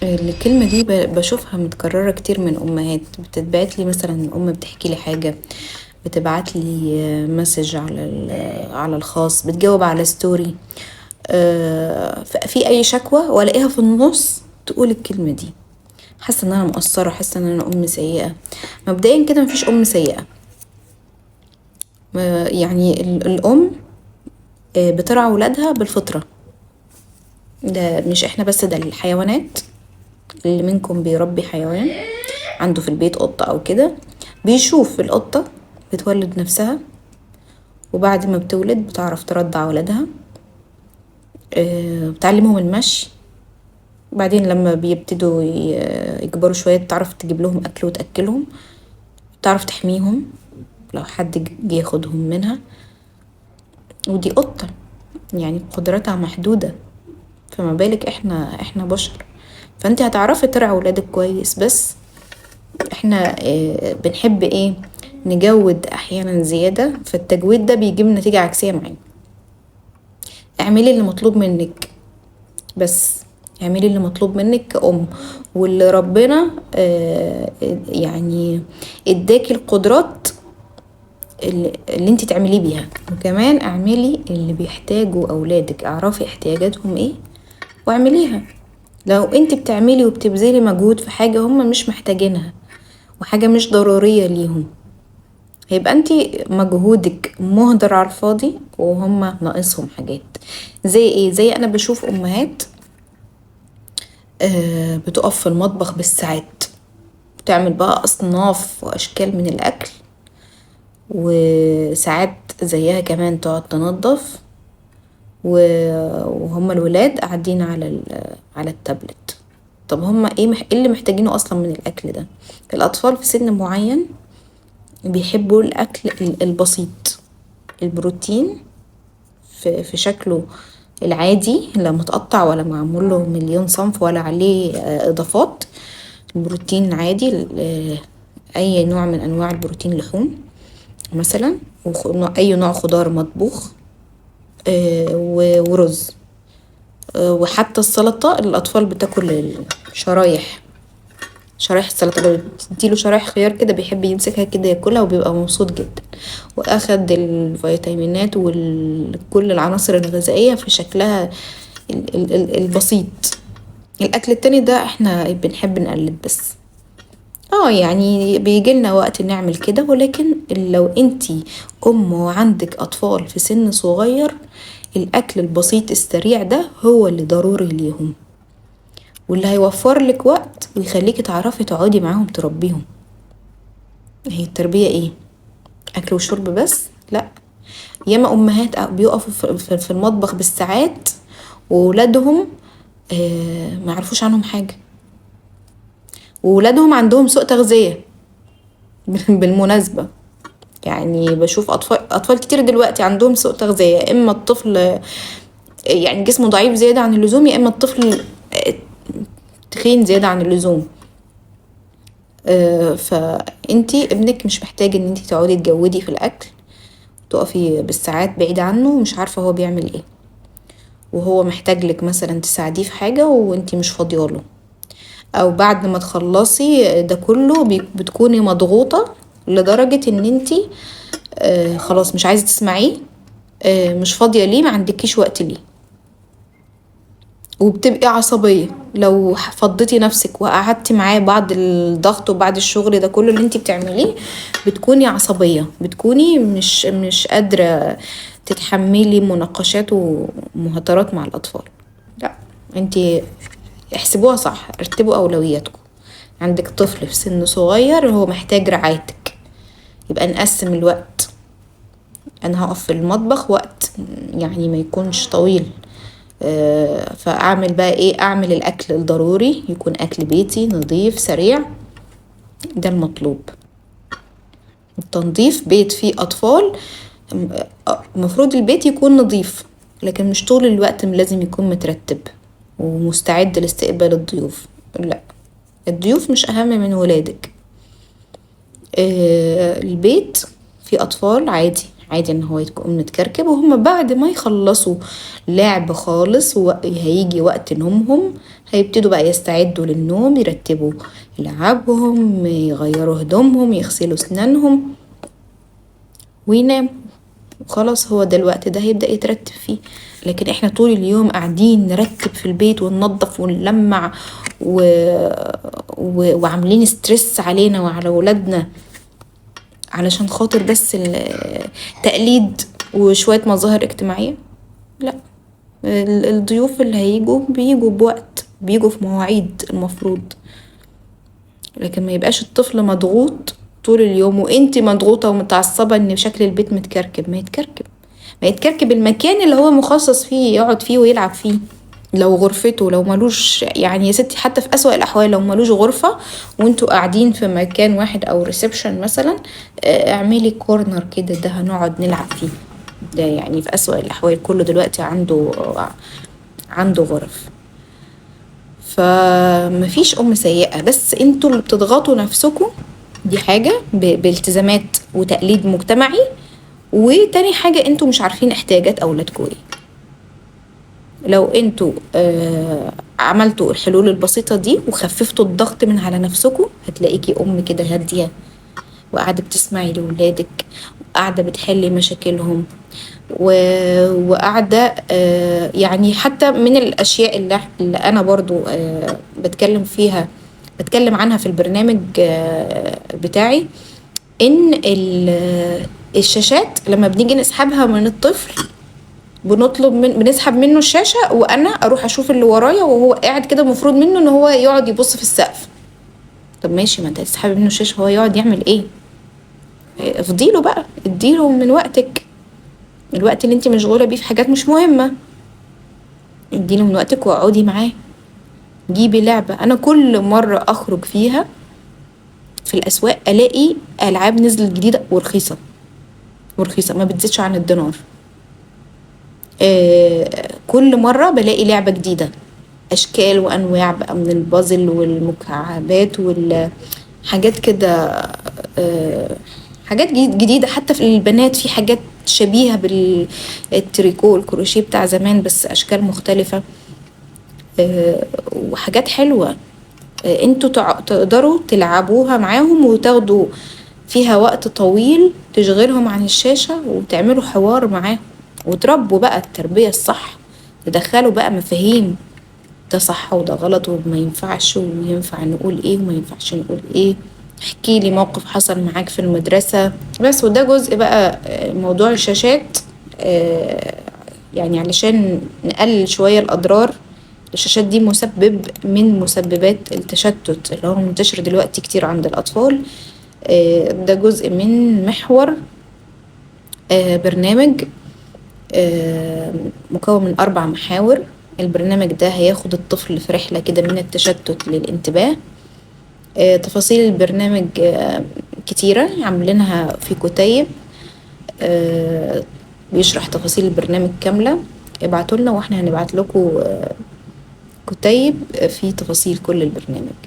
الكلمة دي بشوفها متكررة كتير من أمهات، بتتبعت لي مثلا أم بتحكي لي حاجة، بتبعت لي مسج على الخاص، بتجاوب على ستوري، في أي شكوى ولاقيها في النص تقول الكلمة دي. حاسة ان انا مقصرة، حاسة ان انا ام سيئة. مبدئيا كده مفيش ام سيئة. يعني الام بترعى ولادها بالفطرة. ده مش احنا بس، ده الحيوانات. اللي منكم بيربي حيوان عنده في البيت قطة او كده، بيشوف القطة بتولد نفسها، وبعد ما بتولد بتعرف ترضع ولادها، بتعلمهم المشي. بعدين لما بيبتدوا يكبروا شوية بتعرف تجيب لهم أكل وتأكلهم، بتعرف تحميهم لو حد جه ياخدهم منها. ودي قطة، يعني قدراتها محدودة، فما بالك احنا بشر. فانت هتعرفي ترعي ولادك كويس، بس احنا بنحب ايه؟ نجود احيانا زيادة، فالتجويد ده بيجيب نتيجة عكسية معانا. اعملي اللي مطلوب منك بس، اعملي اللي مطلوب منك كأم، واللي ربنا يعني اداكي القدرات اللي انت تعمليه بيها. وكمان اعملي اللي بيحتاجوا اولادك، اعرفي احتياجاتهم ايه واعمليها. لو انت بتعملي وبتبذلي مجهود في حاجة هم مش محتاجينها وحاجة مش ضرورية ليهم، هيبقى انت مجهودك مهدر على الفاضي وهم ناقصهم حاجات. زي ايه؟ زي انا بشوف امهات بتقف في المطبخ بالساعات، بتعمل بقى اصناف واشكال من الاكل، وساعات زيها كمان تقعد تنظف، وهم الولاد قاعدين على التابلت. طب هم ايه اللي محتاجينه اصلا من الاكل ده؟ الاطفال في سن معين بيحبوا الاكل البسيط، البروتين في شكله العادي، لا متقطع ولا معمول له مليون صنف ولا عليه اضافات. البروتين عادي، اي نوع من انواع البروتين، لحوم مثلا، اي نوع خضار مطبوخ، ورز، وحتى السلطة الأطفال بتاكل شرايح السلطة. لو تديله شرايح خيار كده بيحب يمسكها كده ياكلها وبيبقى مبسوط جدا، واخد الفيتامينات وكل العناصر الغذائية في شكلها البسيط. الأكل التاني ده احنا بنحب نقلد بس. يعني بيجيلنا وقت نعمل كده، ولكن لو انتي ام وعندك اطفال في سن صغير، الاكل البسيط السريع ده هو اللي ضروري ليهم، واللي هيوفر لك وقت ويخليكي تعرفي تقعدي معاهم تربيهم. هي التربية ايه؟ اكل وشرب بس؟ لا. ياما امهات بيقفوا في المطبخ بالساعات وولادهم ما يعرفوش عنهم حاجة، وولادهم عندهم سوء تغذية. بالمناسبة، يعني بشوف اطفال كتير دلوقتي عندهم سوء تغذية، يا اما الطفل يعني جسمه ضعيف زيادة عن اللزوم، يا اما الطفل تخين زيادة عن اللزوم. فانتي ابنك مش محتاج ان انتي تقعدي تجودي في الاكل، تقفي بالساعات بعيدة عنه مش عارفة هو بيعمل ايه، وهو محتاج لك مثلا تساعديه في حاجة وانتي مش فاضياله، او بعد ما تخلصي ده كله بتكوني مضغوطة لدرجة ان انتي خلاص مش عايزة تسمعيه، مش فاضية ليه، ما عندكيش وقت ليه، وبتبقي عصبية. لو فضيتي نفسك وقعدتي معاه بعد الضغط وبعد الشغل ده كله اللي انتي بتعمليه، بتكوني عصبية، بتكوني مش قادرة تتحملي مناقشات ومهاترات مع الأطفال. لا، انتي احسبوها صح، ارتبوا أولوياتكم. عندك طفل في سن صغير هو محتاج رعايتك، يبقى نقسم الوقت. انا هقف في المطبخ وقت يعني ما يكونش طويل، فاعمل بقى ايه؟ اعمل الاكل الضروري، يكون اكل بيتي نظيف سريع، ده المطلوب. التنظيف بيت فيه اطفال، المفروض البيت يكون نظيف، لكن مش طول الوقت لازم يكون مترتب ومستعد لاستقبال الضيوف. لا، الضيوف مش اهم من ولادك. البيت فيه اطفال عادي، عادي ان هو يكون متكركب. وهم بعد ما يخلصوا لعب خالص وهيجي وقت نومهم هيبتدوا بقى يستعدوا للنوم، يرتبوا لعبهم، يغيروا هدومهم، يغسلوا اسنانهم وينام. خلاص هو ده الوقت ده هيبدأ يترتب فيه. لكن احنا طول اليوم قاعدين نرتب في البيت وننظف ونلمع وعاملين ستريس علينا وعلى ولادنا علشان خاطر بس التقليد وشوية مظاهر اجتماعية. لا، الضيوف اللي هيجوا بيجوا بوقت، بيجوا في مواعيد المفروض. لكن ما يبقاش الطفل مضغوط طول اليوم وانتي مضغوطة ومتعصبة ان شكل البيت متكركب. ما يتكركب المكان اللي هو مخصص فيه يقعد فيه ويلعب فيه. لو غرفته، لو ملوش يعني يا ستي حتى في أسوأ الأحوال لو ملوش غرفة وانتوا قاعدين في مكان واحد أو ريسبشن مثلا، اعملي كورنر كده ده هنقعد نلعب فيه. ده يعني في أسوأ الأحوال كله دلوقتي عنده غرف. فمفيش أم سيئة، بس انتوا اللي بتضغطوا نفسكم. دي حاجة بالتزامات وتقليد مجتمعي. وتاني حاجة انتوا مش عارفين احتياجات أولادكم ايه. لو انتوا عملتوا الحلول البسيطة دي وخففتوا الضغط من على نفسكم هتلاقيكي أم كده هادية وقاعدة بتسمعي لولادك وقاعدة بتحلي مشاكلهم وقاعدة يعني حتى من الأشياء اللي أنا برضو بتكلم عنها في البرنامج بتاعي، إن الشاشات لما بنيجي نسحبها من الطفل بنسحب منه الشاشة وانا اروح اشوف اللي ورايا وهو قاعد كده. المفروض منه ان هو يقعد يبص في السقف. طب ماشي، ما انت هتسحبي منه الشاشة هو يقعد يعمل ايه؟ افضيله بقى، اديله من وقتك، الوقت اللي انت مشغولة بيه في حاجات مش مهمة. اديله من وقتك واقعدي معاه. جيبي لعبة. انا كل مرة اخرج فيها في الاسواق الاقي العاب نزلت جديدة ورخيصة ما بتزيدش عن الدينار. كل مرة بلاقي لعبة جديدة، أشكال وأنواع بقى من البازل والمكعبات والحاجات كده. حاجات جديدة حتى في البنات، في حاجات شبيهة بالتريكو والكروشيه بتاع زمان بس أشكال مختلفة. وحاجات حلوة. انتوا تقدروا تلعبوها معاهم وتاخدوا فيها وقت طويل تشغلهم عن الشاشة وتعملوا حوار معاهم وتربوا بقى التربية الصح. تدخلوا بقى مفاهيم ده صح وده غلط وما ينفعش وينفع نقول ايه وما ينفعش نقول ايه. احكي لي موقف حصل معاك في المدرسة بس. وده جزء بقى موضوع الشاشات يعني علشان نقلل شوية الأضرار. الشاشات دي مسبب من مسببات التشتت اللي هو منتشر دلوقتي كتير عند الأطفال. ده جزء من محور برنامج مكون من 4 محاور. البرنامج ده هياخد الطفل في رحلة كده من التشتت للانتباه. تفاصيل البرنامج كتيرة عاملينها في كتيب بيشرح تفاصيل البرنامج كاملة. ابعتولنا واحنا هنبعت لكم كتيب في تفاصيل كل البرنامج.